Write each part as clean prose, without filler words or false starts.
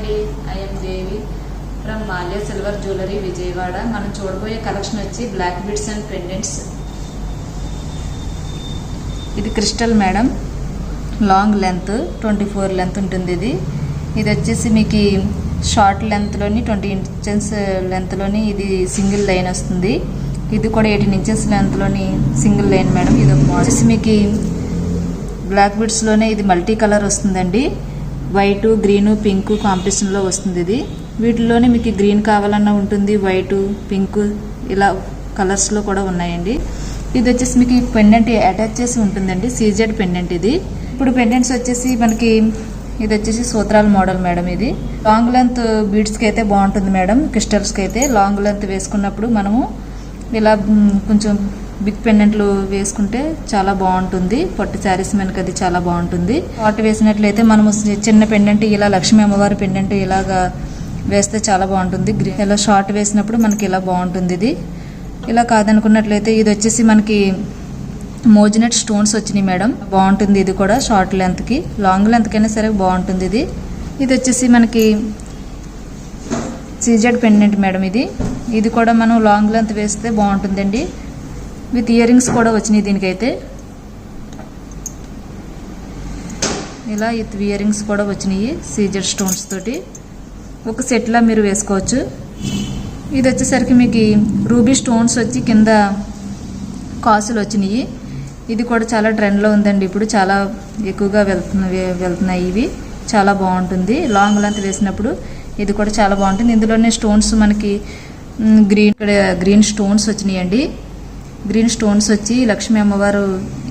అండి, I'm Devi from Mallya silver jewellery Vijayawada. మనం చూడబోయే కలెక్షన్ వచ్చి బ్లాక్ బీడ్స్ అండ్ పెండెంట్స్. ఇది crystal madam, long length 24 length ఉంటుంది. ఇది వచ్చేసి మీకు షార్ట్ లెంత్లోని 20 ఇంచెస్ లెంత్లోని ఇది సింగిల్ లైన్ వస్తుంది. ఇది కూడా 18 ఇంచెస్ లెంత్లోని సింగిల్ లైన్ మేడం. ఇది వచ్చేసి మీకు బ్లాక్ బీడ్స్లోనే ఇది మల్టీ కలర్ వస్తుందండి. వైట్, గ్రీను, పింక్ కాంబినేషన్లో వస్తుంది. ఇది వీటిలోనే మీకు గ్రీన్ కావాలన్నా ఉంటుంది, వైట్, పింక్ ఇలా కలర్స్లో కూడా ఉన్నాయండి. ఇది వచ్చేసి మీకు పెండెంట్ అటాచ్ చేసి ఉంటుందండి, సీజెడ్ పెండెంట్ ఇది. ఇప్పుడు పెండెంట్స్ వచ్చేసి మనకి ఇది వచ్చేసి సూత్రాల మోడల్ మేడం. ఇది లాంగ్ లెంత్ బీడ్స్కి అయితే బాగుంటుంది మేడం. క్రిస్టల్స్కి అయితే లాంగ్ లెంత్ వేసుకున్నప్పుడు మనము ఇలా కొంచెం బిగ్ పెండెంట్లు వేసుకుంటే చాలా బాగుంటుంది. పట్టు శారీస్ మనకి అది చాలా బాగుంటుంది. షార్ట్ వేసినట్లయితే మనము చిన్న పెండెంట్ ఇలా లక్ష్మీ అమ్మవారి పెండెంట్ ఇలాగా వేస్తే చాలా బాగుంటుంది. ఇలా షార్ట్ వేసినప్పుడు మనకి ఇలా బాగుంటుంది. ఇది ఇలా కాదనుకున్నట్లయితే ఇది వచ్చేసి మనకి మోజినెట్ స్టోన్స్ వచ్చినాయి మేడం. బాగుంటుంది. ఇది కూడా షార్ట్ లెంత్కి, లాంగ్ లెంత్కైనా సరే బాగుంటుంది. ఇది వచ్చేసి మనకి సీజెడ్ పెండెంట్ మేడం. ఇది కూడా మనం లాంగ్ లెంత్ వేస్తే బాగుంటుందండి. విత్ ఇయర్ రింగ్స్ కూడా వచ్చినాయి దీనికైతే. ఇలా ఇయర్ రింగ్స్ కూడా వచ్చినాయి సీజెడ్ స్టోన్స్ తోటి. ఒక సెట్లా మీరు వేసుకోవచ్చు. ఇది వచ్చేసరికి మీకు రూబీ స్టోన్స్ వచ్చి కింద కాసులు వచ్చినాయి. ఇది కూడా చాలా ట్రెండ్లో ఉందండి. ఇప్పుడు చాలా ఎక్కువగా వెళ్తున్నాయి ఇవి. చాలా బాగుంటుంది లాంగ్ లెంత్ వేసినప్పుడు. ఇది కూడా చాలా బాగుంటుంది. ఇందులోనే స్టోన్స్ మనకి గ్రీన్ స్టోన్స్ వచ్చినాయండి. గ్రీన్ స్టోన్స్ వచ్చి లక్ష్మీ అమ్మవారు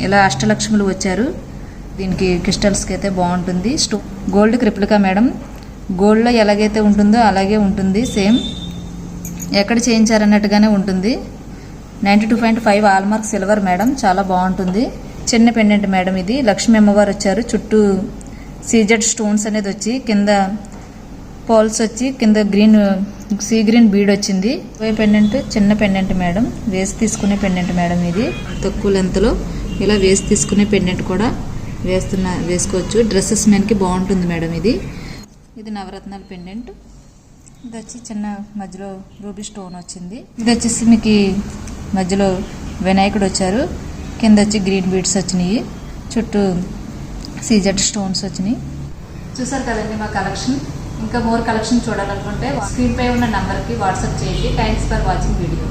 ఇలా అష్టలక్ష్ములు వచ్చారు. దీనికి క్రిస్టల్స్కి అయితే బాగుంటుంది. Gold replica madam. గోల్డ్లో ఎలాగైతే ఉంటుందో అలాగే ఉంటుంది, సేమ్ ఎక్కడ చేయించారన్నట్టుగానే ఉంటుంది. 92.5 ఆల్మార్క్ సిల్వర్ మేడం. చాలా బాగుంటుంది. చిన్న పెండెంట్ మేడం. ఇది లక్ష్మీ అమ్మవారు వచ్చారు. చుట్టూ సీజెడ్ స్టోన్స్ అనేది వచ్చి కింద పోల్స్ వచ్చి కింద సీ గ్రీన్ బీడ్ వచ్చింది. పెండెంట్ చిన్న పెండెంట్ మేడం. వేసి తీసుకునే పెండెంట్ మేడం. ఇది తక్కువ లెంత్లో ఇలా వేసి తీసుకునే పెండెంట్ కూడా వేసుకోవచ్చు. డ్రెస్సెస్ మీదకి బాగుంటుంది మేడం. ఇది నవరత్నాల పెండెంట్. ఇది వచ్చి చిన్న మధ్యలో రూబీ స్టోన్ వచ్చింది. ఇది వచ్చేసి మీకు మధ్యలో వినాయకుడు వచ్చారు. కింద వచ్చి గ్రీన్ బీడ్స్ వచ్చినాయి. చుట్టూ సీజెడ్ స్టోన్స్ వచ్చినాయి. చూసారు కదండి మా కలెక్షన్. ఇంకా మోర్ కలెక్షన్ చూడాలనుకుంటే స్క్రీన్ పై ఉన్న నంబర్కి వాట్సాప్ చేయండి. Thanks for watching video.